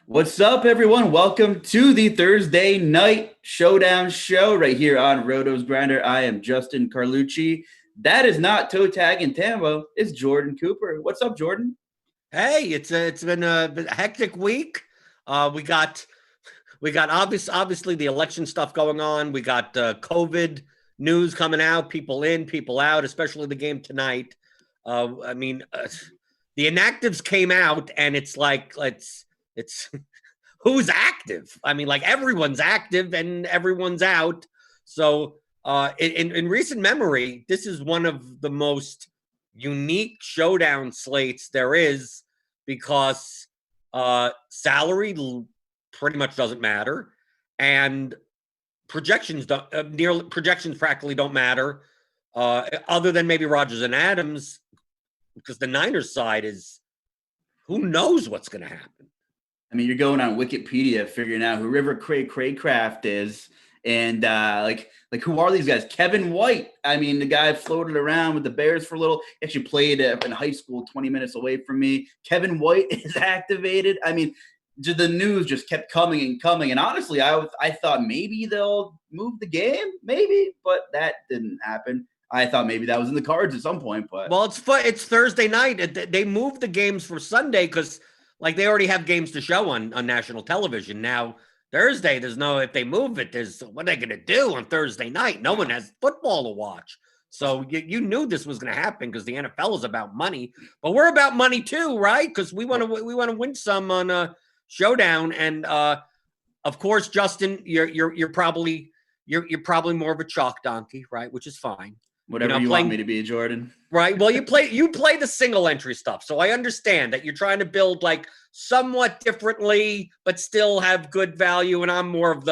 What's up, everyone? Welcome to the Thursday night Showdown show right here on RotoGrinders. I am Justin Carlucci. That is not Toe Tag and Tambo. It's Jordan Cooper. What's up, Jordan? Hey, it's been a hectic week. We got obviously the election stuff going on. We got COVID news coming out. People in, people out. Especially the game tonight. The inactives came out, and it's like it's who's active? I mean, like everyone's active and everyone's out. So in recent memory, this is one of the most unique showdown slates there is, because salary pretty much doesn't matter, and projections practically don't matter, other than maybe Rodgers and Adams, because the Niners side is, who knows what's going to happen. I mean, you're going on Wikipedia figuring out who River Craycraft is, and who are these guys? Kevin White. I mean, the guy floated around with the Bears for a little. Actually played in high school, 20 minutes away from me. Kevin White is activated. I mean, the news just kept coming and coming. And honestly, I thought maybe they'll move the game, maybe, but that didn't happen. I thought maybe that was in the cards at some point, but it's Thursday night. They moved the games for Sunday because they already have games to show on national television. Now Thursday, if they move it, what are they going to do on Thursday night? No one has football to watch. So you knew this was going to happen because the NFL is about money, but we're about money too, right? Because we want to win some on Showdown, and of course, Justin, you're probably more of a chalk donkey, right? Which is fine. Whatever you want me to be, Jordan. Right. Well, you play the single entry stuff. So I understand that you're trying to build somewhat differently, but still have good value. And I'm more of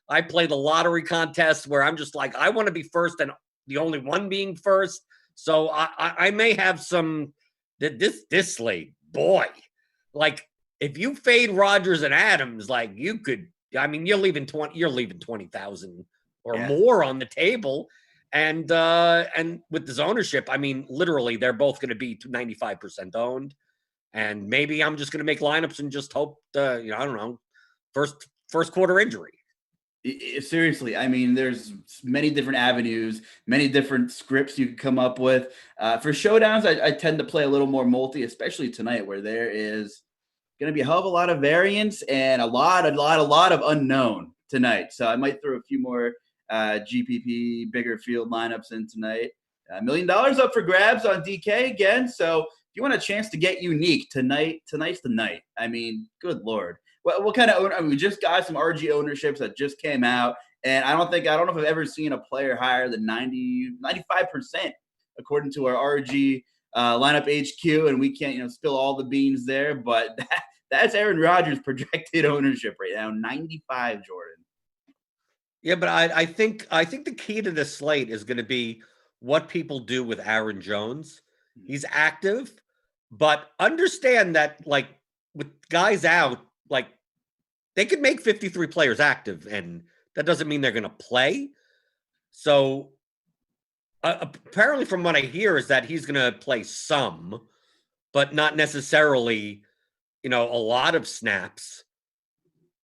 I play the lottery contest where I'm just I want to be first and the only one being first. So I may have some, this slate, boy, if you fade Rodgers and Adams, you could, you're leaving 20,000 or more on the table. And with this ownership, literally they're both going to be 95% owned. And maybe I'm just going to make lineups and just hope I don't know, first quarter injury. Seriously, there's many different avenues, many different scripts you can come up with. For showdowns, I tend to play a little more multi, especially tonight, where there is going to be a hell of a lot of variance and a lot of unknown tonight. So I might throw a few more GPP bigger field lineups in tonight. $1 million up for grabs on DK again. So if you want a chance to get unique tonight's the night. Good Lord. What kind of we just got some RG ownerships that just came out, and I don't know if I've ever seen a player higher than 95% according to our RG lineup HQ, and we can't spill all the beans there, but that's Aaron Rodgers' projected ownership right now, 95, Jordan. Yeah, but I think the key to this slate is going to be what people do with Aaron Jones. He's active, but understand that with guys out, they could make 53 players active, and that doesn't mean they're going to play. So apparently from what I hear is that he's going to play some, but not necessarily, a lot of snaps.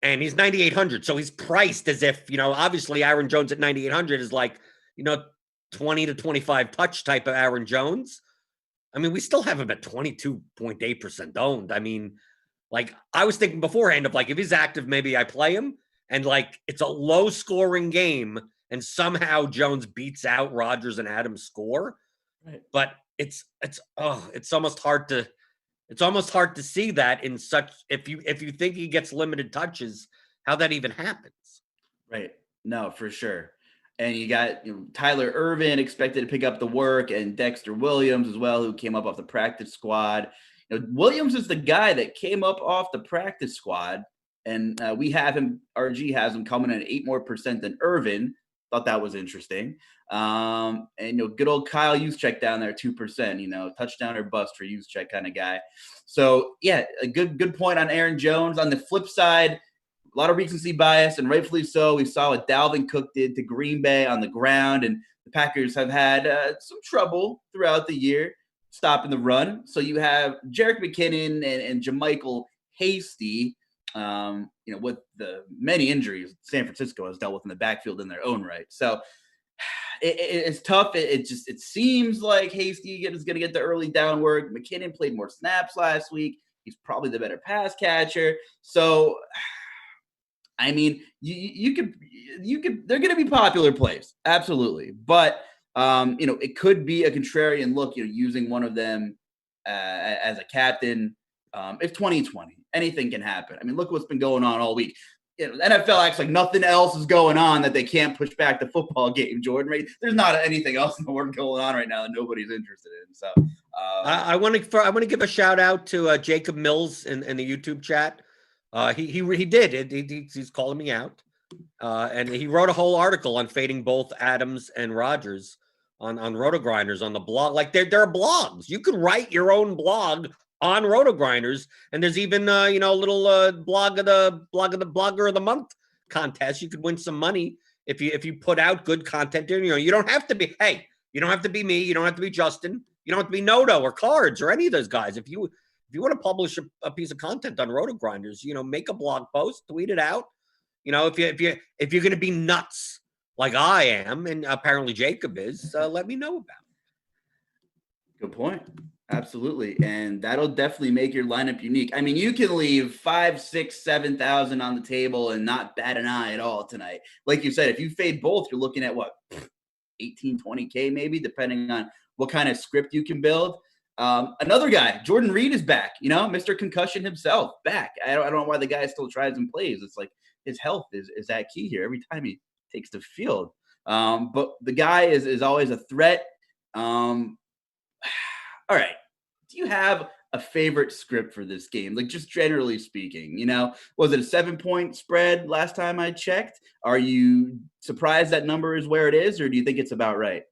And he's 9,800. So he's priced as if, obviously Aaron Jones at 9,800 is 20 to 25 touch type of Aaron Jones. We still have him at 22.8% owned. I was thinking beforehand of if he's active, maybe I play him. And it's a low scoring game and somehow Jones beats out Rodgers and Adams score. Right. But it's almost hard to see that in such, if you think he gets limited touches, how that even happens. Right. No, for sure. And you got Tyler Ervin expected to pick up the work, and Dexter Williams as well, who came up off the practice squad. Williams is the guy that came up off the practice squad, and we have him. RG has him coming in at 8% more than Irvin. Thought that was interesting. And good old Kyle Juszczyk down there, 2%. Touchdown or bust for Juszczyk kind of guy. So yeah, a good point on Aaron Jones. On the flip side, a lot of recency bias, and rightfully so. We saw what Dalvin Cook did to Green Bay on the ground, and the Packers have had some trouble throughout the year stopping the run. So you have Jerick McKinnon and JaMycal Hasty. With the many injuries San Francisco has dealt with in the backfield in their own right. So it's tough. It seems like Hasty is going to get the early down work. McKinnon played more snaps last week. He's probably the better pass catcher. So, I mean, you could, they're going to be popular plays. Absolutely. But, it could be a contrarian look, using one of them as a captain. It's 2020. Anything can happen. I mean, look what's been going on all week. NFL acts like nothing else is going on, that they can't push back the football game, Jordan. Right? There's not anything else in the world going on right now that nobody's interested in. So I want to give a shout out to Jacob Mills in the YouTube chat. He did. He's calling me out, and he wrote a whole article on fading both Adams and Rodgers on RotoGrinders on the blog. Like there are blogs. You could write your own blog on RotoGrinders, and there's even a little blogger of the month contest. You could win some money if you put out good content there. You don't have to be you don't have to be me, you don't have to be Justin, you don't have to be Noto or Cards or any of those guys. If you want to publish a piece of content on RotoGrinders, make a blog post, tweet it out. If you're going to be nuts like I am, and apparently Jacob is, let me know about it. Good point. Absolutely. And that'll definitely make your lineup unique. I mean, you can leave 5, 6, 7,000 on the table and not bat an eye at all tonight. Like you said, if you fade both, you're looking at what, 18, 20K maybe, depending on what kind of script you can build. Another guy, Jordan Reed, is back, Mr. Concussion himself, back. I don't know why the guy still tries and plays. It's like his health is that key here every time he takes the field. But the guy is always a threat. All right. Do you have a favorite script for this game? Like, just generally speaking, was it a 7-point spread last time I checked? Are you surprised that number is where it is, or do you think it's about right?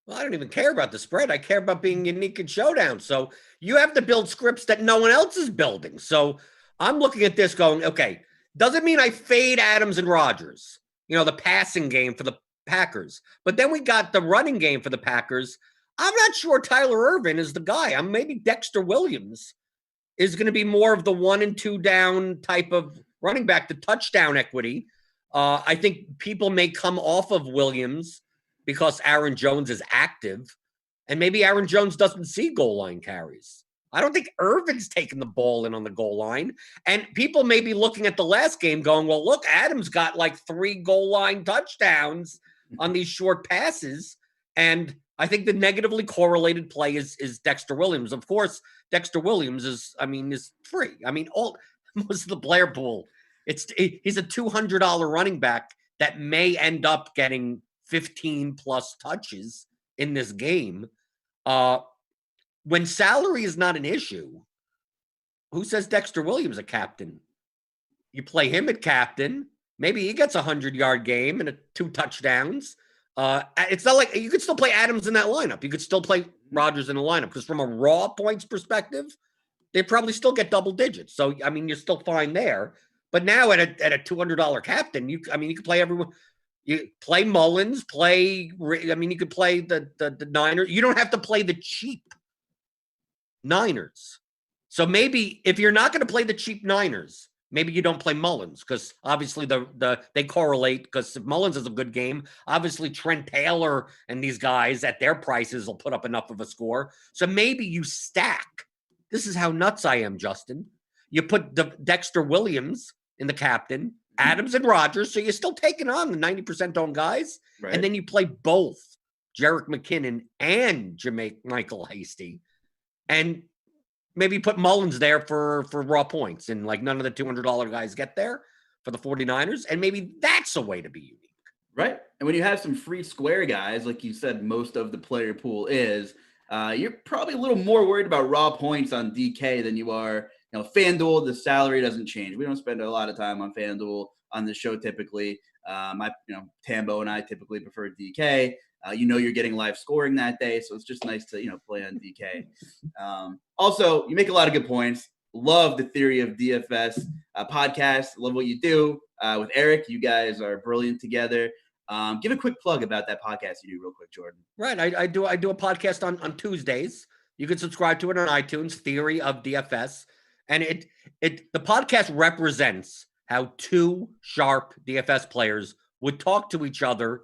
Well, I don't even care about the spread. I care about being unique in Showdown. So you have to build scripts that no one else is building. So I'm looking at this going, okay, doesn't mean I fade Adams and Rodgers, the passing game for the Packers. But then we got the running game for the Packers. I'm not sure Tyler Ervin is the guy. Maybe Dexter Williams is going to be more of the 1 and 2 down type of running back, the touchdown equity. I think people may come off of Williams because Aaron Jones is active, and maybe Aaron Jones doesn't see goal line carries. I don't think Irvin's taking the ball in on the goal line. And people may be looking at the last game going, well, look, Adams got like 3 goal line touchdowns on these short passes. And I think the negatively correlated play is Dexter Williams. Of course, Dexter Williams is free. Most of the player pool, he's a $200 running back that may end up getting 15 plus touches in this game. When salary is not an issue, who says Dexter Williams a captain? You play him at captain. Maybe he gets a 100-yard game and 2 touchdowns. It's not like you could still play Adams in that lineup. You could still play Rodgers in the lineup because from a raw points perspective, they probably still get double digits. So, you're still fine there. But now at a $200 captain, you could play everyone. You play Mullins, you could play the Niners. You don't have to play the cheap Niners. So maybe if you're not going to play the cheap Niners, maybe you don't play Mullins because obviously they correlate because if Mullins is a good game, obviously Trent Taylor and these guys at their prices will put up enough of a score. So maybe you stack. This is how nuts I am, Justin. You put Dexter Williams in the captain, Adams and Rodgers, so you're still taking on the 90% owned guys. Right. And then you play both Jerick McKinnon and JaMycal Hasty. And maybe put Mullins there for raw points, and like none of the $200 guys get there for the 49ers. And maybe that's a way to be unique. Right. And when you have some free square guys, like you said, most of the player pool is, you're probably a little more worried about raw points on DK than you are, FanDuel. The salary doesn't change. We don't spend a lot of time on FanDuel on the show typically. Tambo and I typically prefer DK. You're getting live scoring that day, so it's just nice to play on DK. Also, you make a lot of good points. Love the Theory of DFS podcast. Love what you do with Eric. You guys are brilliant together. Give a quick plug about that podcast you do real quick, Jordan. Right. I do a podcast on Tuesdays. You can subscribe to it on iTunes, Theory of DFS. And the podcast represents how two sharp DFS players would talk to each other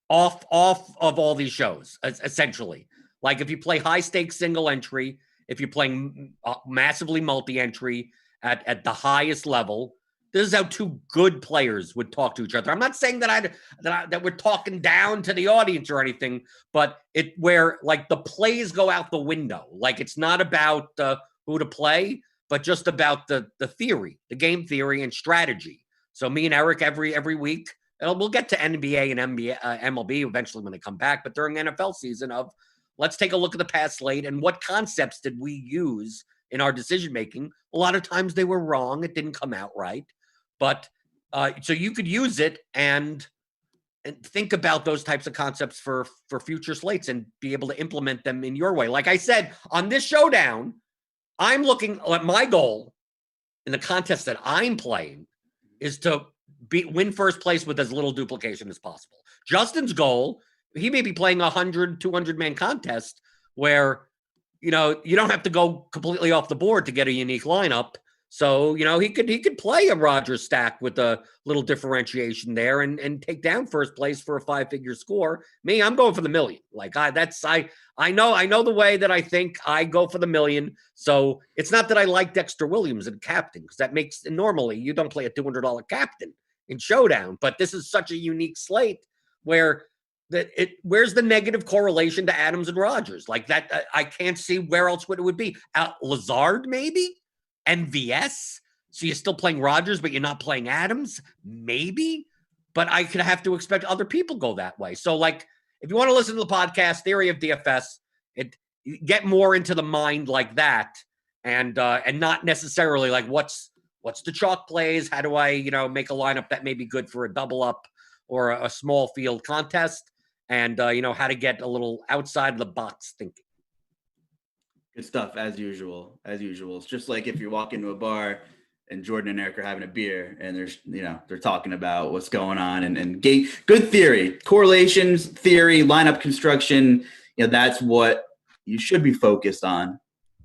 off of all these shows, essentially. Like if you play high stakes single entry, if you're playing massively multi-entry at the highest level, this is how two good players would talk to each other. I'm not saying that we're talking down to the audience or anything, but where like the plays go out the window. Like it's not about who to play, but just about the theory, the game theory and strategy. So me and Eric every week, and we'll get to NBA and MLB eventually when they come back, but during the NFL season let's take a look at the past slate and what concepts did we use in our decision making. A lot of times they were wrong. It didn't come out right. But so you could use it and think about those types of concepts for future slates and be able to implement them in your way. Like I said, on this showdown, I'm looking at my goal in the contest that I'm playing is to win first place with as little duplication as possible. Justin's goal, he may be playing 100, 200-man contest where, you don't have to go completely off the board to get a unique lineup. So, he could play a Rodgers stack with a little differentiation there and take down first place for a 5-figure score. Me, I'm going for the million. Like I know the way that I think. I go for the million. So it's not that I like Dexter Williams and captain, because that makes normally you don't play a $200 captain in Showdown, but this is such a unique slate where where's the negative correlation to Adams and Rodgers? Like that, I can't see where else it would be. Lazard, maybe? MVS? So you're still playing Rodgers, but you're not playing Adams? Maybe? But I could have to expect other people go that way. So, like, if you want to listen to the podcast, Theory of DFS, get more into the mind like that and not necessarily like what's the chalk plays? How do I, make a lineup that may be good for a double up or a small field contest? And, how to get a little outside of the box thinking. Good stuff, as usual. It's just like if you walk into a bar and Jordan and Eric are having a beer and they're talking about what's going on and good theory, correlations, theory, lineup construction. That's what you should be focused on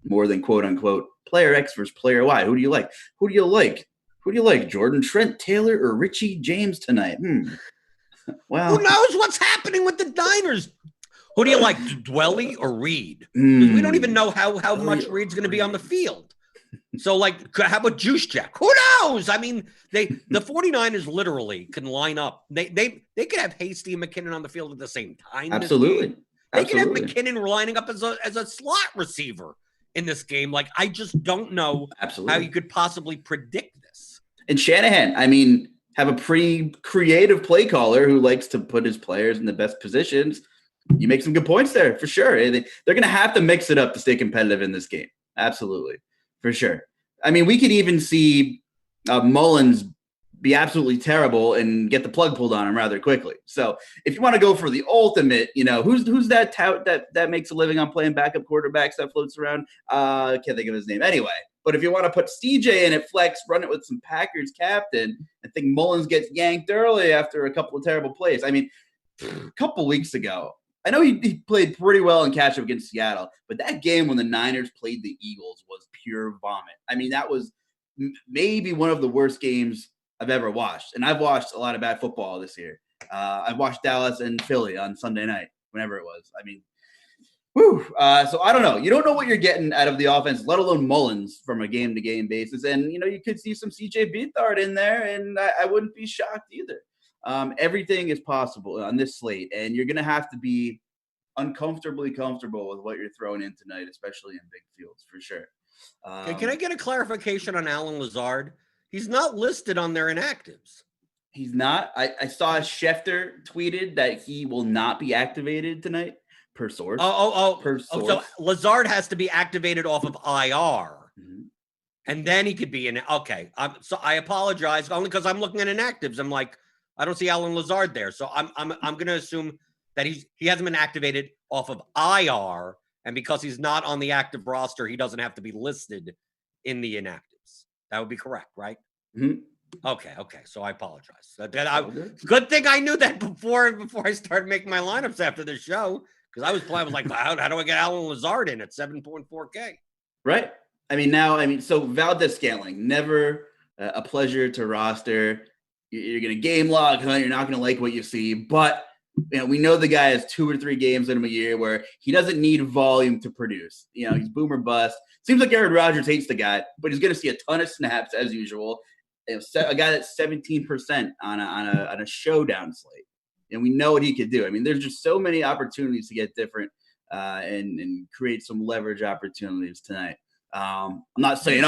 more than quote unquote player X versus player Y. Who do you like? Who do you like? Jordan, Trent, Taylor, or Richie James tonight? Well, who knows what's happening with the Niners? Who do you like, Dwelly or Reed? We don't even know how much Reed's going to be on the field. So, like, how about Juice Jack? Who knows? I mean, the 49ers literally can line up. They could have Hasty and McKinnon on the field at the same time. Absolutely. They could have McKinnon lining up as a slot receiver in this game. Like, I just don't know how you could possibly predict this. And Shanahan, have a pretty creative play caller who likes to put his players in the best positions. You make some good points there, for sure. They're going to have to mix it up to stay competitive in this game. Absolutely. For sure. We could even see Mullins be absolutely terrible and get the plug pulled on him rather quickly. So if you want to go for the ultimate, who's that tout that makes a living on playing backup quarterbacks that floats around? I can't think of his name. Anyway, but if you want to put CJ in at flex, run it with some Packers captain, I think Mullins gets yanked early after a couple of terrible plays. A couple weeks ago, I know he played pretty well in catch-up against Seattle, but that game when the Niners played the Eagles was pure vomit. That was maybe one of the worst games I've ever watched. And I've watched a lot of bad football this year. I've watched Dallas and Philly on Sunday night, whenever it was. So I don't know. You don't know what you're getting out of the offense, let alone Mullins from a game-to-game basis. And, you could see some CJ Beathard in there, and I wouldn't be shocked either. Everything is possible on this slate, and you're going to have to be uncomfortably comfortable with what you're throwing in tonight, especially in big fields, for sure. Can I get a clarification on Alan Lazard? He's not listed on their inactives. He's not. I saw Schefter tweeted that he will not be activated tonight, per source. So Lazard has to be activated off of IR, and then he could be in. Okay, so I apologize only because I'm looking at inactives. I'm like, I don't see Alan Lazard there, so I'm going to assume that he hasn't been activated off of IR, and because he's not on the active roster, he doesn't have to be listed in the inactives. That would be correct, right? Mm-hmm. Okay. So I apologize. Good thing I knew that before I started making my lineups after the show, because I was like, how do I get Alan Lazard in at 7.4K? Right. So Valdez-Scantling, never a pleasure to roster. You're going to game log hunt. You're not going to like what you see, but we know the guy has 2 or 3 games in him a year where he doesn't need volume to produce. He's boom or bust. Seems like Aaron Rodgers hates the guy, but he's going to see a ton of snaps as usual. A guy that's 17% on a showdown slate, and we know what he could do. There's just so many opportunities to get different and create some leverage opportunities tonight. I'm not saying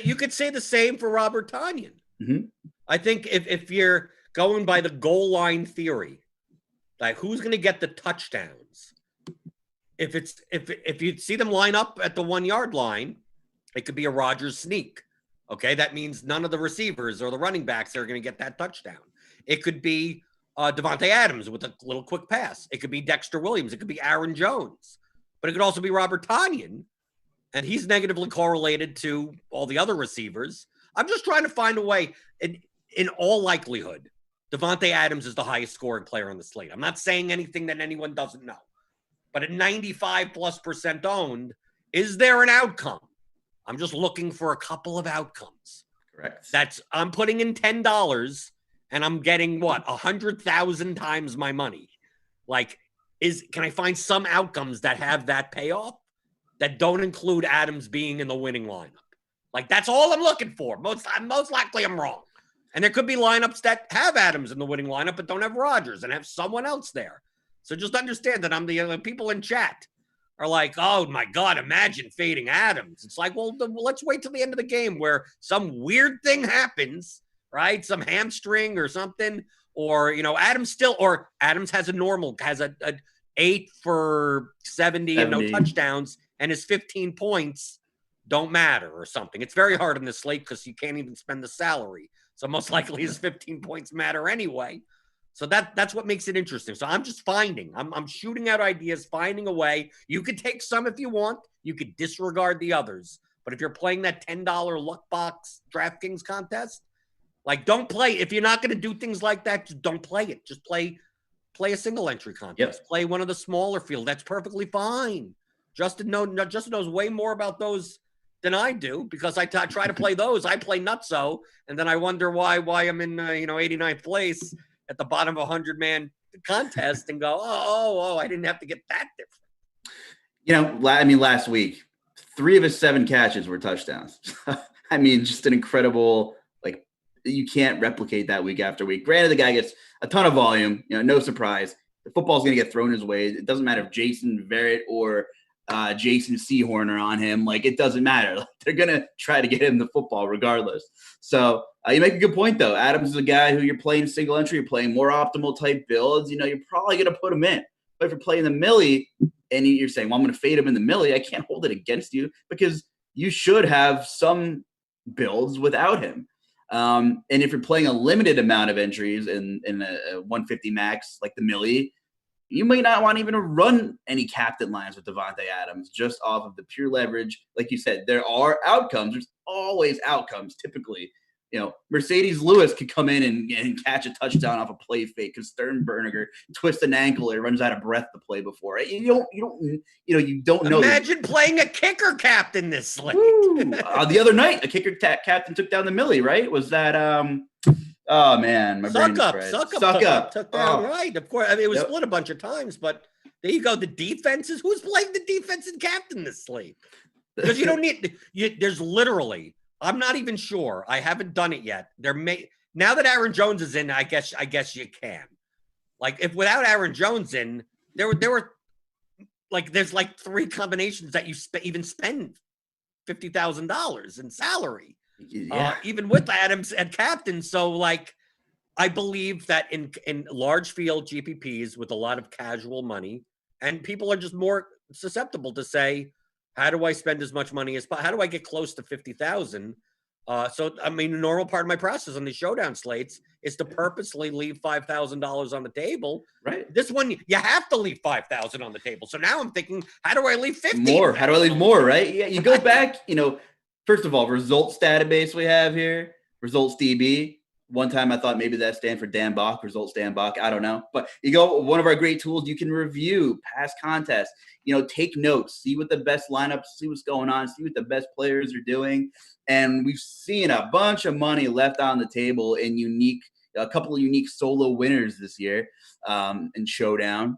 you could say the same for Robert Tonyan. Mm-hmm. I think if you're going by the goal line theory, like who's going to get the touchdowns? If you see them line up at the 1 yard line, it could be a Rodgers sneak. Okay, that means none of the receivers or the running backs are going to get that touchdown. It could be Devontae Adams with a little quick pass. It could be Dexter Williams. It could be Aaron Jones. But it could also be Robert Tonyan, and he's negatively correlated to all the other receivers. I'm just trying to find a way. In all likelihood, Devontae Adams is the highest scoring player on the slate. I'm not saying anything that anyone doesn't know. But at 95+% owned, is there an outcome? I'm just looking for a couple of outcomes. Correct. I'm putting in $10 and I'm getting 100,000 times my money. Like, can I find some outcomes that have that payoff that don't include Adams being in the winning lineup? Like, that's all I'm looking for. Most likely I'm wrong. And there could be lineups that have Adams in the winning lineup but don't have Rodgers and have someone else there. So just understand that I'm the people in chat are like, oh my God, imagine fading Adams. It's like, well, let's wait till the end of the game where some weird thing happens, right? Some hamstring or something, or Adams has a 8 for 70 and no touchdowns, and his 15 points don't matter or something. It's very hard on this slate because you can't even spend the salary. So most likely his 15 points matter anyway. So that's what makes it interesting. So I'm just I'm shooting out ideas, finding a way. You could take some if you want. You could disregard the others. But if you're playing that $10 luck box DraftKings contest, like, don't play. If you're not going to do things like that, just don't play it. Just play a single entry contest. Yep. Play one of the smaller field. That's perfectly fine. Justin knows way more about those than I do because I try to play those. I play nutso, and then I wonder why I'm in 89th place at the bottom of a 100-man contest and go, oh, I didn't have to get that different. Last week, 3 of his 7 catches were touchdowns. Just an incredible, you can't replicate that week after week. Granted, the guy gets a ton of volume, no surprise. The football's going to get thrown his way. It doesn't matter if Jason Verrett or Jason Sehorn are on him. It doesn't matter. They're going to try to get him the football regardless. So you make a good point, though. Adams is a guy who you're playing single entry, you're playing more optimal type builds. You're probably going to put him in. But if you're playing the Millie and you're saying, well, I'm going to fade him in the Millie, I can't hold it against you because you should have some builds without him. And if you're playing a limited amount of entries in a 150 max like the Millie, you might not want even to run any captain lines with Devontae Adams just off of the pure leverage. Like you said, there are outcomes. There's always outcomes. Typically, Mercedes Lewis could come in and catch a touchdown off a play fake because Sternberger twists an ankle or runs out of breath to play before. You don't know. Imagine playing a kicker captain this slate. The other night, a kicker captain took down the Millie. Right? Was that Oh man, my brain Suck up took down right. Of course, it was split a bunch of times, but there you go. The defenses. Who's playing the defensive captain this slate? Because you don't need. There's literally. I'm not even sure. I haven't done it yet. Now that Aaron Jones is in, I guess you can. If without Aaron Jones in, there were there's 3 combinations that you even spend $50,000 in salary. Yeah. Even with Adams at captain. So I believe that in large field GPPs with a lot of casual money And people are just more susceptible to say, how do I spend as much money as possible? How do I get close to 50,000? So, I mean, the normal part of my process on these showdown slates is to purposely leave $5,000 on the table. Right. This one, you have to leave 5,000 on the table. So now I'm thinking, how do I leave 50? More? How do I leave more? Right? Yeah. You go back. First of all, results database we have here, results DB. One time I thought maybe that stand for Dan Bach, results Dan Bach. I don't know. But you go, one of our great tools, you can review past contests, take notes, see what the best lineups, see what's going on, see what the best players are doing. And we've seen a bunch of money left on the table in a couple of unique solo winners this year in Showdown.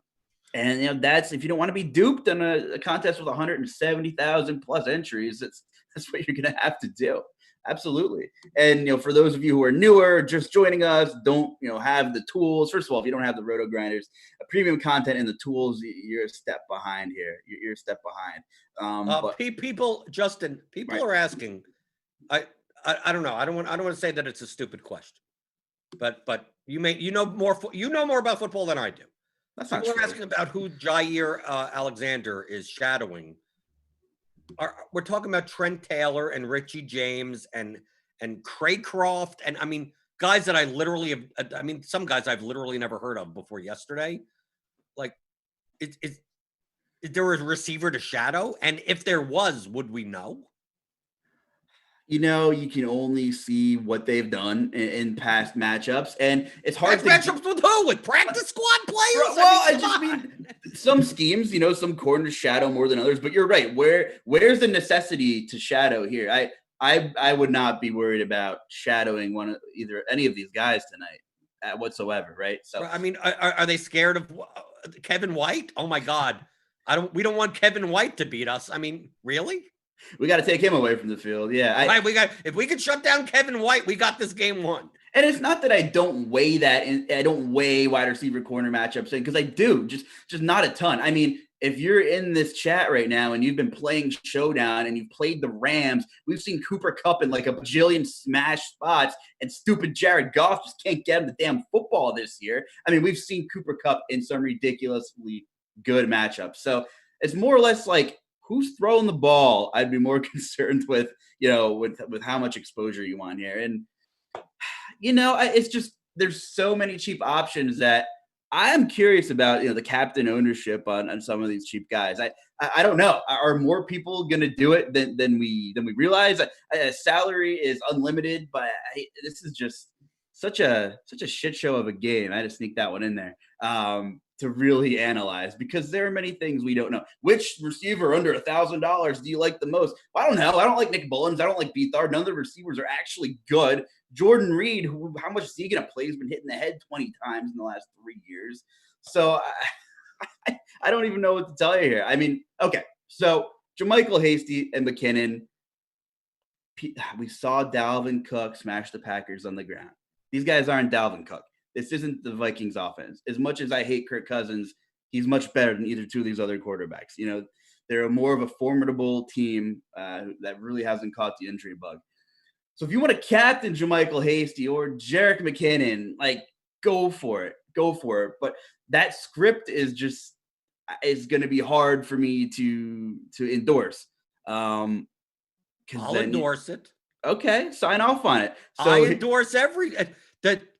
And that's, if you don't want to be duped in a contest with 170,000 plus entries, that's what you're going to have to do. Absolutely. And for those of you who are newer, just joining us, don't have the tools. First of all, if you don't have the RotoGrinders, premium content and the tools, you're a step behind here. You're a step behind. People, Justin, right. are asking. I don't know. I don't want to say that it's a stupid question, but you know more about football than I do. That's not People true. are asking about who Jair Alexander is shadowing. We're talking about Trent Taylor and Richie James and Craycroft, and I mean guys that I literally have. I mean, some guys I've literally never heard of before yesterday. Like, is there a receiver to shadow? And if there was, would we know? You can only see what they've done in past matchups, and it's hard to matchups with who? With practice squad players? Well, I just mean some schemes, some corners shadow more than others. But you're right. Where's the necessity to shadow here? I would not be worried about shadowing any of these guys tonight whatsoever. Right. So I mean, are they scared of Kevin White? Oh my God, we don't want Kevin White to beat us. I mean, really? We got to take him away from the field. Yeah. If we could shut down Kevin White, we got this game won. And it's not that I don't weigh that, and I don't weigh wide receiver corner matchups in, because I do, just not a ton. I mean, if you're in this chat right now and you've been playing Showdown and you've played the Rams, we've seen Cooper Kupp in like a bajillion smash spots, and stupid Jared Goff just can't get him the damn football this year. I mean, we've seen Cooper Kupp in some ridiculously good matchups. So it's more or less like, who's throwing the ball? I'd be more concerned with, with how much exposure you want here. And, it's just, there's so many cheap options that I'm curious about, the captain ownership on some of these cheap guys. I don't know. Are more people going to do it than we realize? Salary is unlimited, but this is just such a shit show of a game. I had to sneak that one in there. To really analyze, because there are many things we don't know. Which receiver under $1,000 do you like the most? Well, I don't know. I don't like Nick Mullins. I don't like Beathard. None of the receivers are actually good. Jordan Reed, how much is he going to play? He's been hitting the head 20 times in the last 3 years. So I don't even know what to tell you here. I mean, okay. So Jermichael Hasty and McKinnon, we saw Dalvin Cook smash the Packers on the ground. These guys aren't Dalvin Cook. This isn't the Vikings offense. As much as I hate Kirk Cousins, he's much better than either two of these other quarterbacks. They're more of a formidable team that really hasn't caught the injury bug. So if you want to captain Jermichael Hasty or Jerick McKinnon, like, go for it. Go for it. But that script is going to be hard for me to endorse. I'll endorse it. Okay, sign off on it. So I endorse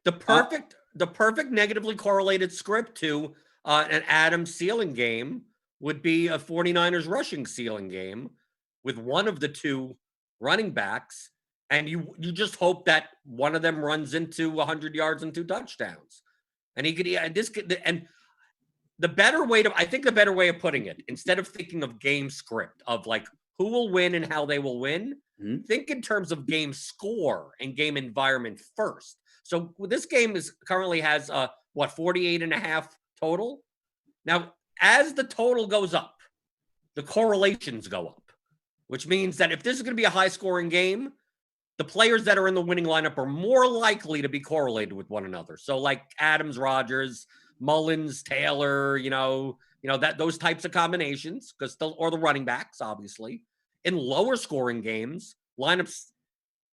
the perfect negatively correlated script to an Adams ceiling game would be a 49ers rushing ceiling game with one of the two running backs, and you just hope that one of them runs into 100 yards and 2 touchdowns. And the better way of putting it, instead of thinking of game script of like who will win and how they will win, think in terms of game score and game environment first. So this game currently has 48.5 total. Now, as the total goes up, the correlations go up, which means that if this is going to be a high scoring game, the players that are in the winning lineup are more likely to be correlated with one another. So like Adams, Rodgers, Mullins, Taylor, that those types of combinations, or the running backs, obviously. In lower scoring games, lineups,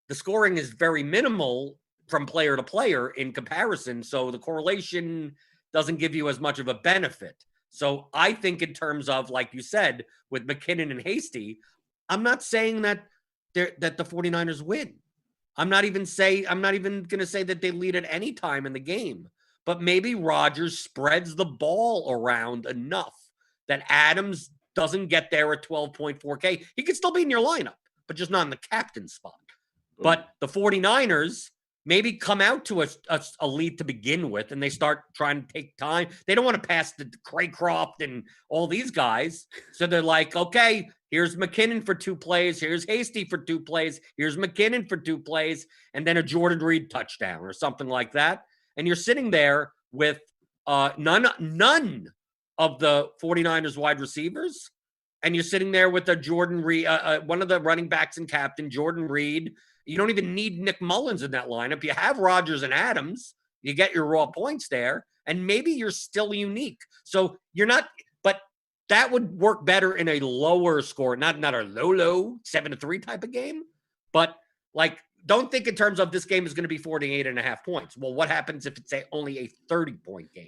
the scoring is very minimal from player to player in comparison. So the correlation doesn't give you as much of a benefit. So I think in terms of, like you said, with McKinnon and Hasty, I'm not saying that that the 49ers win. I'm not even going to say that they lead at any time in the game. But maybe Rodgers spreads the ball around enough that Adams doesn't get there at 12.4K. He could still be in your lineup, but just not in the captain spot. But the 49ers maybe come out to a lead to begin with, and they start trying to take time. They don't want to pass to Craycroft and all these guys. So they're like, okay, here's McKinnon for 2 plays. Here's Hasty for 2 plays. Here's McKinnon for 2 plays. And then a Jordan Reed touchdown or something like that. And you're sitting there with none of the 49ers wide receivers. And you're sitting there with a Jordan Reed, one of the running backs and captain, Jordan Reed. You don't even need Nick Mullins in that lineup. You have Rodgers and Adams. You get your raw points there. And maybe you're still unique. So you're not, but that would work better in a lower score, not a low 7-3 type of game. But like, don't think in terms of this game is going to be 48.5 points. Well, what happens if it's only a 30-point game?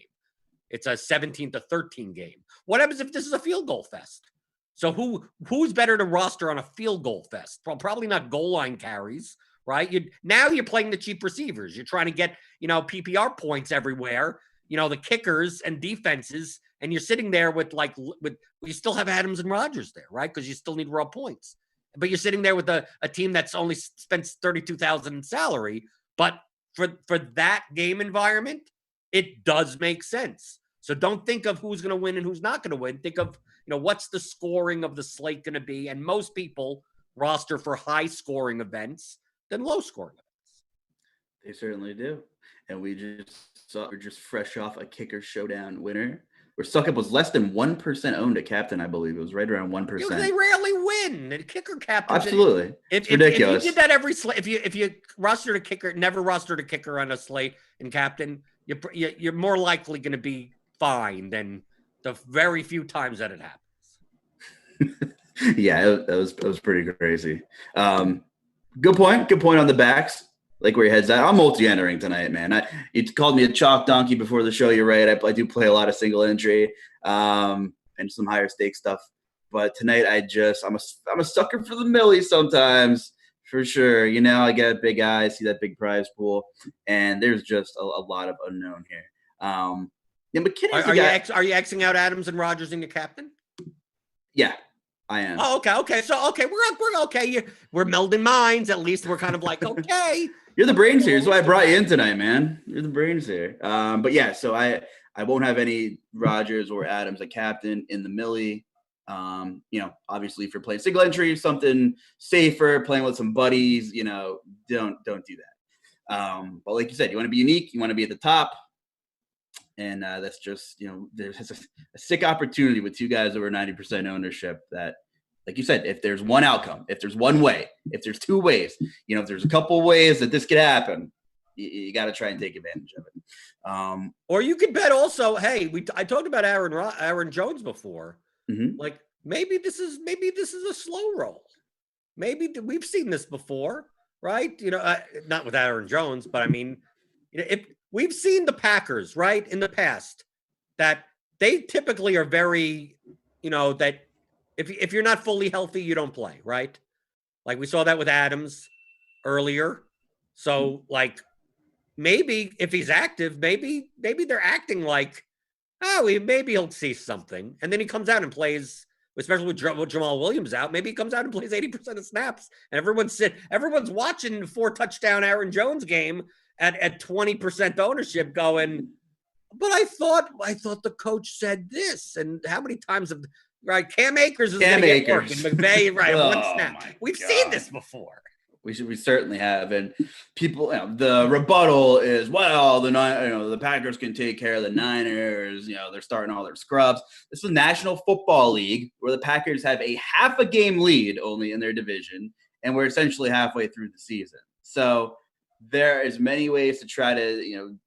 It's a 17-13 game. What happens if this is a field goal fest? So who's better to roster on a field goal fest? Well, probably not goal line carries, right? Now you're playing the cheap receivers. You're trying to get, PPR points everywhere, the kickers and defenses, and you're sitting there with you still have Adams and Rodgers there, right? Because you still need raw points. But you're sitting there with a team that's only spent $32,000 in salary. But for that game environment, it does make sense. So don't think of who's going to win and who's not going to win. Think of, what's the scoring of the slate going to be? And most people roster for high scoring events than low scoring events. They certainly do. And we're just fresh off a kicker showdown winner, where Suckup was less than 1% owned at captain, I believe. It was right around 1%. They rarely win. The kicker captain. Absolutely. It's ridiculous. If you did that every slate, if you rostered a kicker, never rostered a kicker on a slate and captain, you're more likely going to be fine than the very few times that it happens. Yeah, it was pretty crazy. Good point on the backs. Like where your head's at. I'm multi-entering tonight, man. You called me a chalk donkey before the show. You're right. I do play a lot of single entry and some higher stake stuff. But tonight I'm a sucker for the millie sometimes, for sure. I get big eyes, see that big prize pool, and there's just a lot of unknown here. Yeah, McKinnon's are you Xing out Adams and Rodgers in your captain? Yeah, I am. Oh, okay. So we're okay. We're melding minds. At least we're kind of like, okay. You're the brains here. That's why I brought you in tonight, man. You're the brains here. But yeah, so I won't have any Rodgers or Adams at captain in the millie. Obviously if you're playing single entry, something safer, playing with some buddies, don't do that. But like you said, you want to be unique. You want to be at the top. And that's just, there's a sick opportunity with 2 guys over 90% ownership that, like you said, if there's one outcome, if there's one way, if there's 2 ways, if there's a couple ways that this could happen, you got to try and take advantage of it. Or you could bet also, hey, I talked about Aaron Jones before. Mm-hmm. Like maybe this is a slow roll. Maybe we've seen this before, right? Not with Aaron Jones, but I mean, if we've seen the Packers, right, in the past, that they typically are very, that if you're not fully healthy, you don't play, right? Like we saw that with Adams earlier. So like maybe if he's active, maybe they're acting like, maybe he'll see something. And then he comes out and plays, especially with Jamal Williams out. Maybe he comes out and plays 80% of snaps. And everyone's watching the 4-touchdown Aaron Jones game at 20% ownership going, but I thought the coach said this. And how many times have, right, Cam Akers is going to get work. And McVay, right, one snap. We've seen this before. We certainly have. And people, the rebuttal is, well, the Packers can take care of the Niners. They're starting all their scrubs. This is the National Football League, where the Packers have a half a game lead only in their division, and we're essentially halfway through the season. So there is many ways to try to,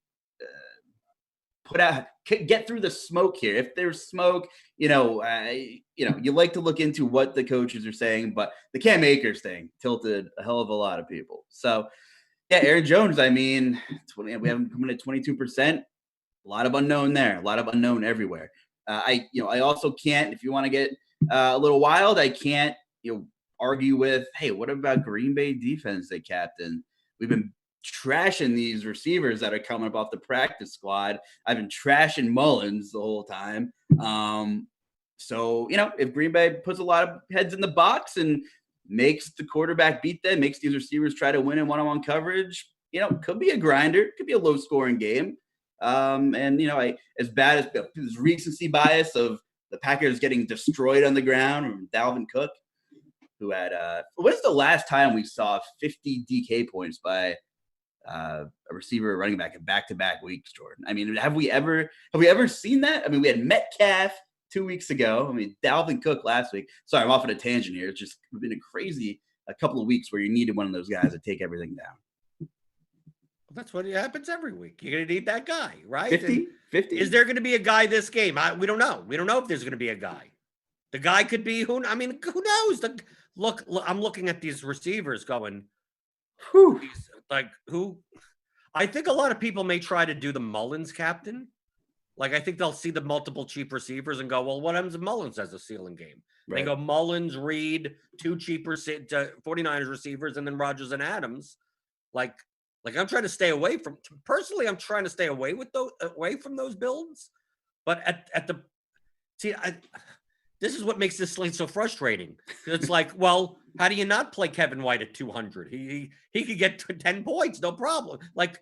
get through the smoke here. If there's smoke, you like to look into what the coaches are saying, but the Cam Akers thing tilted a hell of a lot of people. So yeah, Aaron Jones, I mean, we have him coming at 22%. A lot of unknown there, a lot of unknown everywhere. I also can't, if you want to get a little wild, I can't, argue with, hey, what about Green Bay defense, they captain? We've been trashing these receivers that are coming up off the practice squad. I've been trashing Mullins the whole time. So, if Green Bay puts a lot of heads in the box and makes the quarterback beat them, makes these receivers try to win in one-on-one coverage, could be a grinder, could be a low-scoring game. As bad as this recency bias of the Packers getting destroyed on the ground from Dalvin Cook, who had when's the last time we saw 50 DK points by a receiver or running back in back-to-back weeks, Jordan? I mean, have we ever seen that? I mean, we had Metcalf 2 weeks ago. I mean, Dalvin Cook last week. Sorry, I'm off on a tangent here. It's just been a crazy couple of weeks where you needed one of those guys to take everything down. That's what happens every week. You're going to need that guy, right? 50? Is there going to be a guy this game? We don't know. We don't know if there's going to be a guy. The guy could be who knows? Look, I'm looking at these receivers going, who? I think a lot of people may try to do the Mullins captain. Like, I think they'll see the multiple cheap receivers and go, well, what happens if Mullins has a ceiling game? Right. They go Mullins, Reed, 2 cheaper 49ers receivers, and then Rodgers and Adams. Like I'm trying to stay away from. Personally, I'm trying to stay away from those builds. But this is what makes this slate so frustrating. It's like, well, how do you not play Kevin White at 200? He could get 10 points, no problem. Like,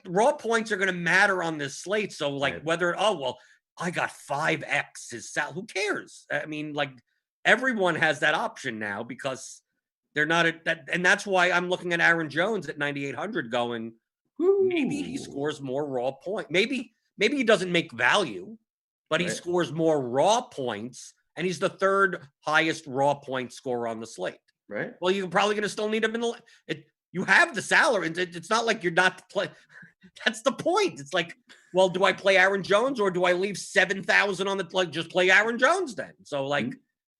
raw points are going to matter on this slate. So, like, whether I got 5x his salary. Who cares? I mean, like, everyone has that option now because they're not and that's why I'm looking at Aaron Jones at 9,800, going, maybe he scores more raw points. Maybe he doesn't make value, but he scores more raw points, and he's the 3rd highest raw point scorer on the slate. Right. Well, you're probably going to still need him you have the salary. It's not like you're not play. That's the point. It's like, well, do I play Aaron Jones or do I leave 7,000 on the just play Aaron Jones then? So, like,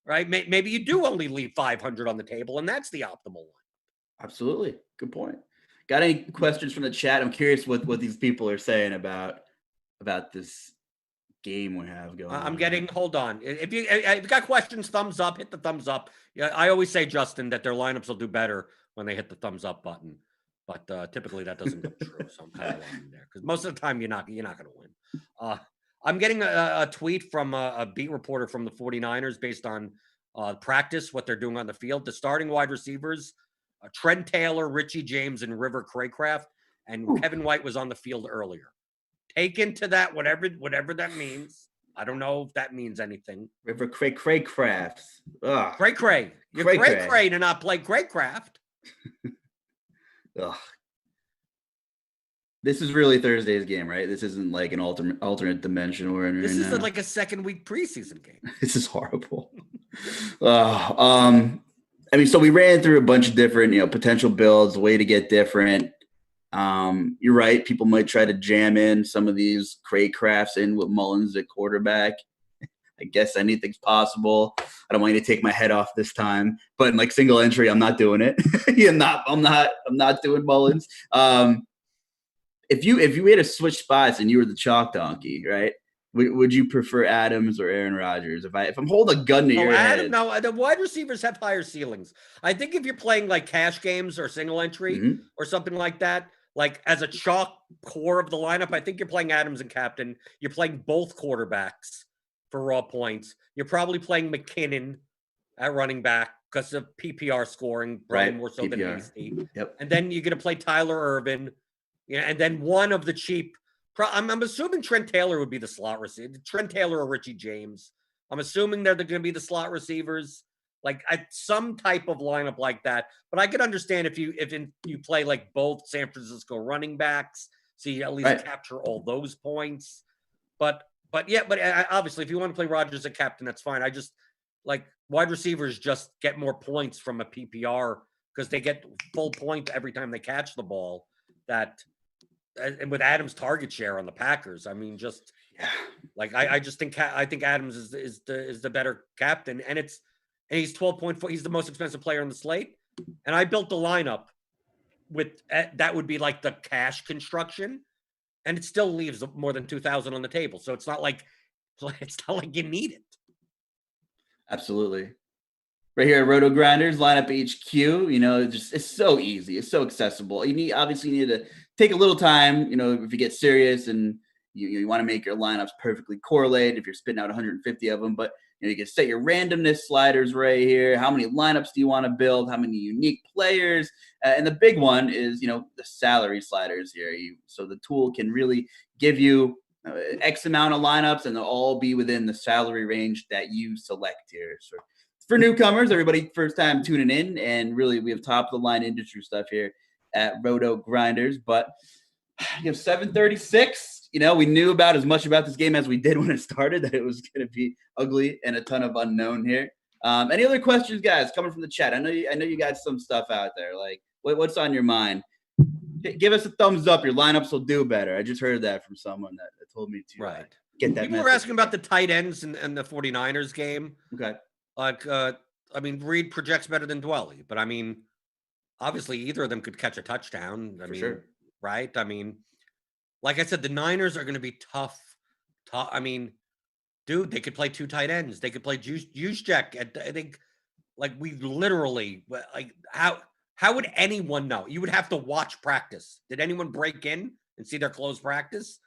right? Maybe you do only leave 500 on the table, and that's the optimal one. Absolutely, good point. Got any questions from the chat? I'm curious what these people are saying about this game we have going. I'm getting. Hold on. If you got questions, thumbs up. Hit the thumbs up. Yeah, I always say, Justin, that their lineups will do better when they hit the thumbs up button, but typically that doesn't come true. So I'm kind of lying there because most of the time you're not going to win. I'm getting a tweet from a beat reporter from the 49ers based on practice, what they're doing on the field. The starting wide receivers, Trent Taylor, Richie James, and River Craycraft, and Kevin White was on the field earlier. Take into that whatever that means. I don't know if that means anything. River Craycraft. Cray. You're cray to not play Craycraft. Ugh. This is really Thursday's game, right? This isn't like an alternate dimension we're in. This is like a second week preseason game. This is horrible. I mean, so we ran through a bunch of different, potential builds, way to get different. You're right. People might try to jam in some of these Craycrafts in with Mullins at quarterback. I guess anything's possible. I don't want you to take my head off this time, but in like single entry, I'm not doing it. I'm not doing Mullins. If you had to switch spots and you were the chalk donkey, right? Would you prefer Adams or Aaron Rodgers? If I'm holding a gun to your head. No, the wide receivers have higher ceilings. I think if you're playing like cash games or single entry or something like that, like as a chalk core of the lineup, I think you're playing Adams and captain. You're playing both quarterbacks for raw points. You're probably playing McKinnon at running back because of PPR scoring, probably more so than hasty. Yep. And then you're going to play Tyler Irvin. And then one of the cheap. I'm assuming Trent Taylor would be the slot receiver. Trent Taylor or Richie James. I'm assuming they're going to be the slot receivers, like at some type of lineup like that. But I could understand if you play like both San Francisco running backs, so you at least capture all those points. But obviously, if you want to play Rodgers as captain, that's fine. I just like wide receivers just get more points from a PPR because they get full point every time they catch the ball. And with Adams' target share on the Packers, I mean, I think Adams is the better captain, and he's 12.4. He's the most expensive player on the slate, and I built the lineup with that would be like the cash construction, and it still leaves more than 2,000 on the table. So it's not like So it's not like you need it. Absolutely. Right here at RotoGrinders, lineup HQ, it's so easy. It's so accessible. You need to take a little time, if you get serious and you want to make your lineups perfectly correlate if you're spitting out 150 of them. But, you can set your randomness sliders right here. How many lineups do you want to build? How many unique players? And the big one is, the salary sliders here. So the tool can really give you X amount of lineups and they'll all be within the salary range that you select here. So for newcomers, everybody first time tuning in, and really we have top of the line industry stuff here at RotoGrinders. But 736. We knew about as much about this game as we did when it started, that it was going to be ugly and a ton of unknown here. Any other questions, guys, coming from the chat? I know you got some stuff out there. Like, what's on your mind? Give us a thumbs up. Your lineups will do better. I just heard that from someone that told me to get that. People were asking about the tight ends and the 49ers game. Okay. Like, Reed projects better than Dwelly, but obviously either of them could catch a touchdown. Sure. Right? Like I said, the Niners are going to be tough. Dude, they could play two tight ends. They could play Juszczyk. I think, we literally, how would anyone know? You would have to watch practice. Did anyone break in and see their closed practice,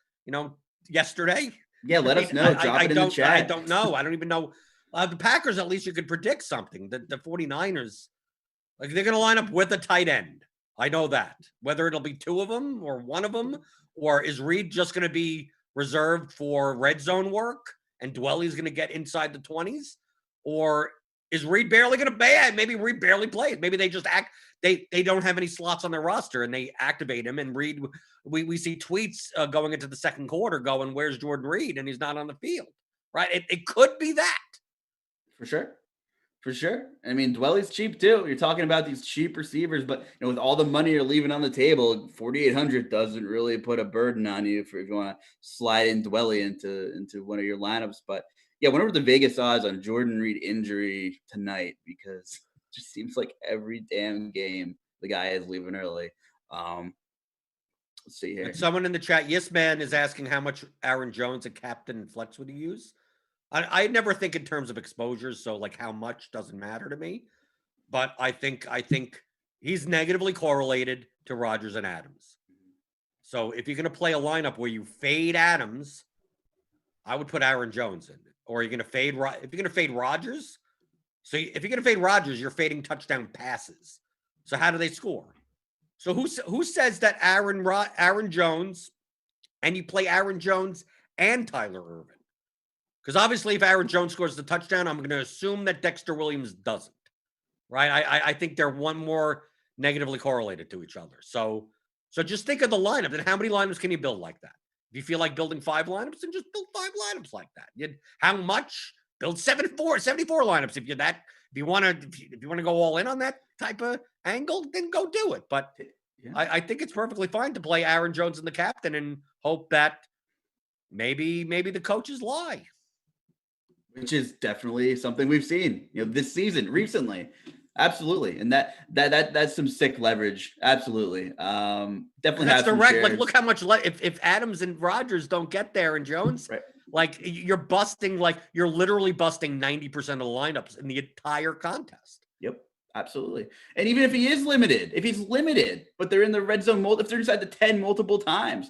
yesterday? Yeah, let us know. Drop it in the chat. I don't know. I don't even know. The Packers, at least you could predict something. The 49ers, they're going to line up with a tight end. I know that. Whether it'll be two of them or one of them, or is Reed just going to be reserved for red zone work and Dwelly's going to get inside the 20s? Or is Reed barely going to maybe Reed barely plays. Maybe they just they don't have any slots on their roster and they activate him, and Reed, we see tweets going into the second quarter going, where's Jordan Reed? And he's not on the field, right? It could be that. For sure. Dwelly's cheap too. You're talking about these cheap receivers, but with all the money you're leaving on the table, 4,800 doesn't really put a burden on you if you want to slide in Dwelly into one of your lineups. But yeah, whenever the Vegas odds on Jordan Reed injury tonight, because it just seems like every damn game the guy is leaving early. Let's see here. And someone in the chat, Yes Man, is asking how much Aaron Jones and Captain and Flex would he use? I never think in terms of exposures, so how much doesn't matter to me. But I think he's negatively correlated to Rodgers and Adams. So if you're going to play a lineup where you fade Adams, I would put Aaron Jones in. Or you're going to fade if you're going to fade Rodgers. So if you're going to fade Rodgers, you're fading touchdown passes. So how do they score? So who says that Aaron Jones, and you play Aaron Jones and Tyler Ervin? Because obviously, if Aaron Jones scores the touchdown, I'm going to assume that Dexter Williams doesn't, right? I think they're one more negatively correlated to each other. So just think of the lineup. And how many lineups can you build like that? If you feel like building 5 lineups, then just build 5 lineups like that. How much? Build 74 lineups. If you want to go all in on that type of angle, then go do it. But yeah. I think it's perfectly fine to play Aaron Jones and the captain and hope that maybe the coaches lie. Which is definitely something we've seen, this season recently. Absolutely. And that's some sick leverage. Absolutely. Definitely. That's direct. Look how much if Adams and Rodgers don't get there and Jones, right. You're literally busting 90% of the lineups in the entire contest. Yep. Absolutely. And even if he's limited, but they're in the red zone, if they're inside the 10 multiple times,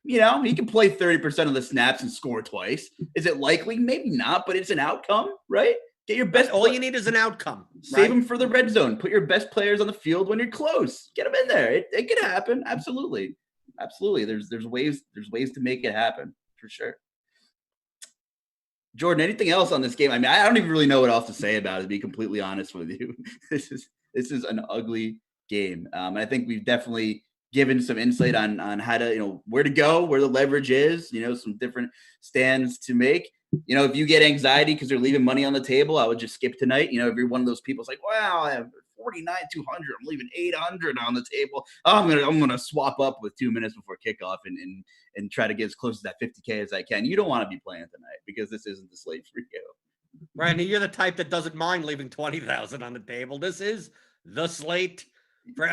he can play 30% of the snaps and score twice. Is it likely? Maybe not, but it's an outcome, right? Get your best. All you need is an outcome. Save them for the red zone. Put your best players on the field when you're close. Get them in there. It can happen. Absolutely. There's ways to make it happen for sure. Jordan, anything else on this game? I don't even really know what else to say about it, to be completely honest with you. This is an ugly game. And I think we've definitely given some insight on how to, where to go, where the leverage is, some different stands to make. If you get anxiety because they're leaving money on the table, I would just skip tonight. If you're one of those people, it's like, wow, I have 49,200. I'm leaving 800 on the table. Oh, I'm gonna swap up with 2 minutes before kickoff and try to get as close to that 50K as I can. You don't want to be playing tonight because this isn't the slate for you. Right, and you're the type that doesn't mind leaving 20,000 on the table. This is the slate. There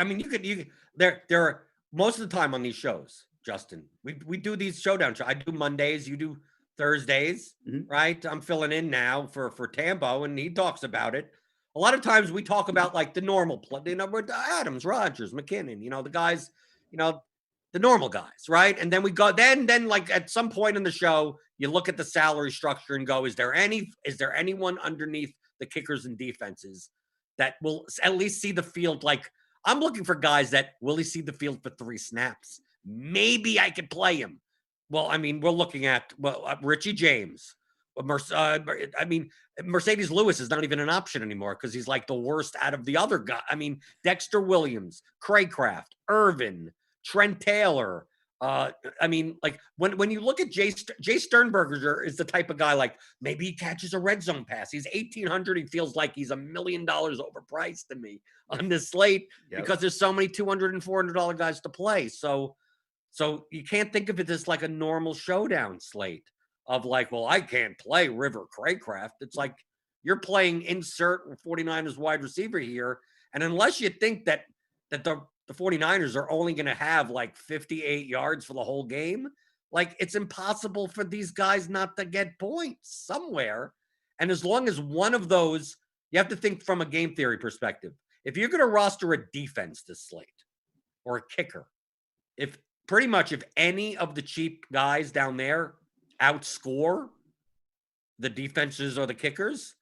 are most of the time on these shows, Justin. We do these showdown shows. I do Mondays, you do Thursdays, right? I'm filling in now for Tambo, and he talks about it. A lot of times we talk about like the normal play, with Adams, Rogers, McKinnon, the guys, the normal guys, right? And then we go, then like at some point in the show, you look at the salary structure and go, is there anyone underneath the kickers and defenses that will at least see the field? Like, I'm looking for guys that will he see the field for 3 snaps? Maybe I could play him. Well, I mean, we're looking at Richie James. Mercedes Lewis is not even an option anymore because he's like the worst out of the other guy. I mean, Dexter Williams, Craycraft, Irvin, Trent Taylor. Like when you look at Jay Sternberger is the type of guy, like maybe he catches a red zone pass. He's 1,800. He feels like he's $1 million overpriced to me on this slate because there's so many $200 and $400 guys to play. So you can't think of it as like a normal showdown slate of like, well, I can't play River Craycraft. It's like you're playing insert 49ers wide receiver here. And unless you think that the 49ers are only going to have like 58 yards for the whole game, like it's impossible for these guys not to get points somewhere. And as long as one of those, you have to think from a game theory perspective. If you're going to roster a defense this slate or a kicker, if any of the cheap guys down there outscore the defenses or the kickers,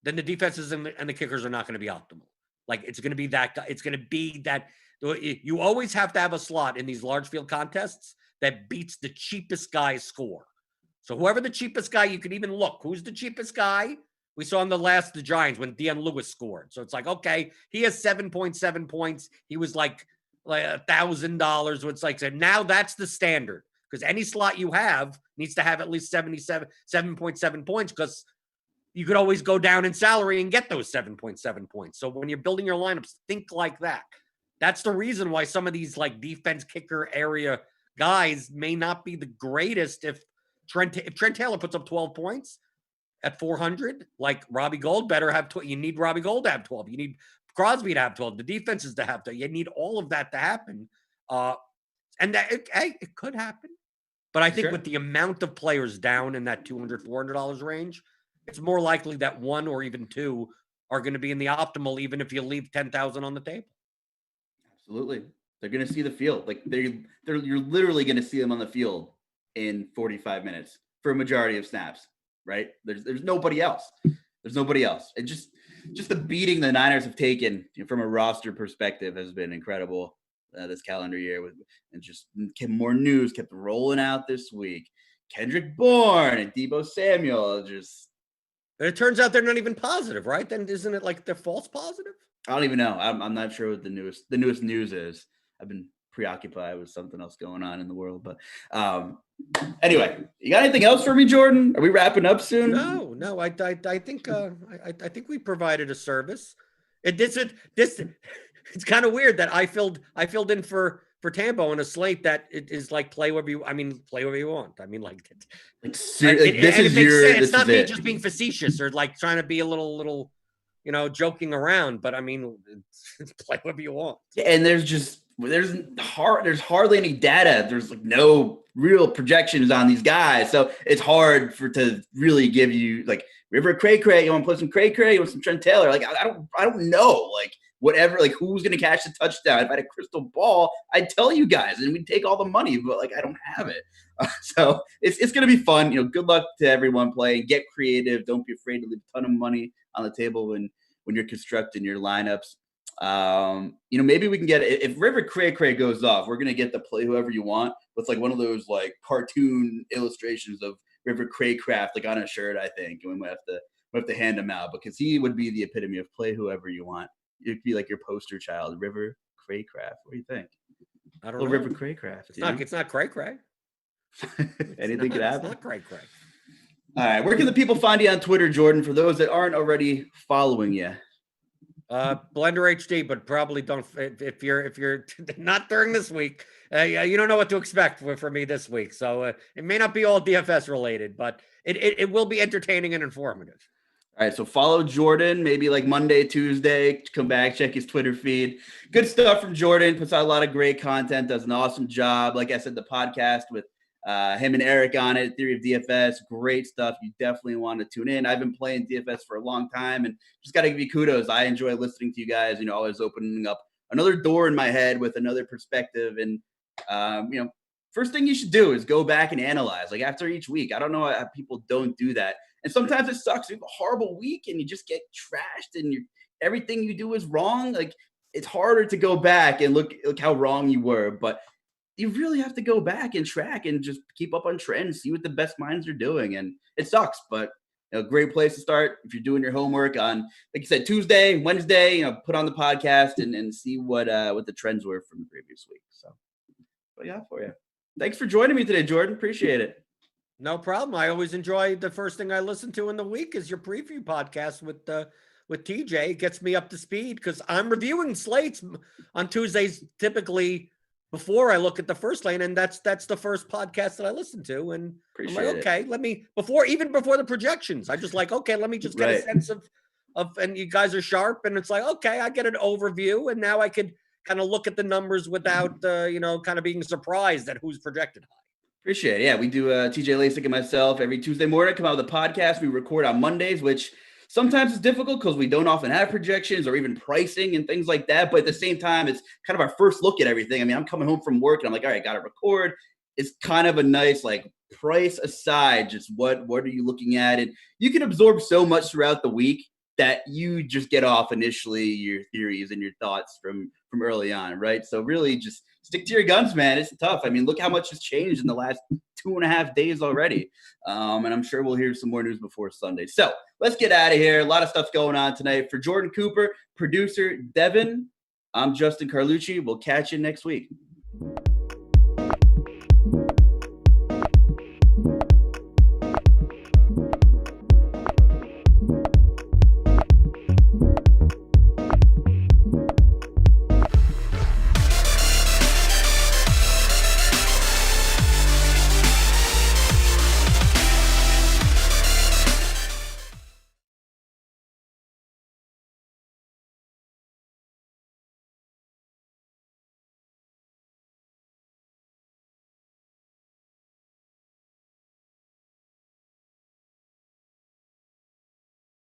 then the defenses and the kickers are not going to be optimal. Like it's going to be that guy. It's going to be that you always have to have a slot in these large field contests that beats the cheapest guy's score. So whoever the cheapest guy, you can even look. Who's the cheapest guy? We saw in the Giants when Deion Lewis scored. So it's like, okay, he has 7.7 points. He was like $1,000. So it's like, so now that's the standard because any slot you have needs to have at least 7.7 points because you could always go down in salary and get those 7.7 points. So when you're building your lineups, think like that. That's the reason why some of these like defense kicker area guys may not be the greatest. If Trent Taylor puts up 12 points at 400, like Robbie Gold better have 12. You need Robbie Gold to have 12. You need Crosby to have 12. The defenses to have 12. You need all of that to happen. And that it could happen. But I think with the amount of players down in that $200, $400 range, it's more likely that one or even two are going to be in the optimal, even if you leave 10,000 on the table. Absolutely. They're going to see the field. Like you're literally going to see them on the field in 45 minutes for a majority of snaps, right? There's nobody else. There's nobody else. And just the beating the Niners have taken from a roster perspective has been incredible this calendar year. And just kept more news kept rolling out this week. Kendrick Bourne and Deebo Samuel But it turns out they're not even positive, right? Then isn't it like they're false positive? I don't even know. I'm not sure what the newest news is. I've been preoccupied with something else going on in the world. But anyway, you got anything else for me, Jordan? Are we wrapping up soon? No. I think we provided a service. It's kind of weird that I filled in for Tambo on a slate that it is like play whatever you want. I mean, like it's not me just being facetious or like trying to be a little joking around, but I mean, it's play whatever you want. And there's hardly any data. There's like no real projections on these guys, so it's hard to really give you like River Cray. You want to put some Cray? You want some Trent Taylor? Like I don't know. Like whatever. Like who's going to catch the touchdown? If I had a crystal ball, I'd tell you guys, and we'd take all the money. But like I don't have it, so it's going to be fun. Good luck to everyone playing. Get creative. Don't be afraid to leave a ton of money on the table when you're constructing your lineups. Maybe we can get if River Cray goes off, we're gonna get to play whoever you want with like one of those like cartoon illustrations of River Craycraft like on a shirt, I think, and we might have to hand him out because he would be the epitome of play whoever you want. It'd be like your poster child, River Craycraft. What do you think? I don't know. River Craycraft. It's not Cray. Anything could happen. It's not Cray. All right, where can the people find you on Twitter, Jordan? For those that aren't already following you. Blender HD, but probably don't if you're not during this week. You don't know what to expect from me this week, so it may not be all DFS related, but it will be entertaining and informative. All right, so follow Jordan maybe like Monday, Tuesday. Come back, check his Twitter feed. Good stuff from Jordan. Puts out a lot of great content. Does an awesome job. Like I said, the podcast with him and Eric on it, Theory of DFS, great stuff. You definitely want to tune in. I've been playing DFS for a long time and just got to give you kudos. I enjoy listening to you guys, always opening up another door in my head with another perspective. And, first thing you should do is go back and analyze, like after each week. I don't know how people don't do that. And sometimes it sucks. You have a horrible week and you just get trashed and everything you do is wrong. Like, it's harder to go back and look how wrong you were. But you really have to go back and track and just keep up on trends, see what the best minds are doing. And it sucks, but great place to start if you're doing your homework on, like you said, Tuesday, Wednesday, put on the podcast and see what the trends were from the previous week. So what I got for you. Thanks for joining me today, Jordan. Appreciate it. No problem. I always enjoy the first thing I listen to in the week is your preview podcast with TJ. It gets me up to speed because I'm reviewing slates on Tuesdays typically before I look at the first lane, and that's the first podcast that I listen to. And Appreciate I'm like, okay, let me before the projections. I just like, okay, let me just get a sense of and you guys are sharp, and it's like, okay, I get an overview, and now I could kind of look at the numbers without kind of being surprised at who's projected high. Appreciate it. Yeah, we do TJ Lasik and myself every Tuesday morning. Come out with a podcast. We record on Mondays, which sometimes it's difficult because we don't often have projections or even pricing and things like that. But at the same time, it's kind of our first look at everything. I mean, I'm coming home from work and I'm like, all right, got to record. It's kind of a nice, like, price aside, just what are you looking at? And you can absorb so much throughout the week that you just get off initially your theories and your thoughts from early on, right? So really just stick to your guns, man. It's tough. I mean, look how much has changed in the last 2.5 days already. And I'm sure we'll hear some more news before Sunday. So let's get out of here. A lot of stuff going on tonight. For Jordan Cooper, producer Devin, I'm Justin Carlucci. We'll catch you next week.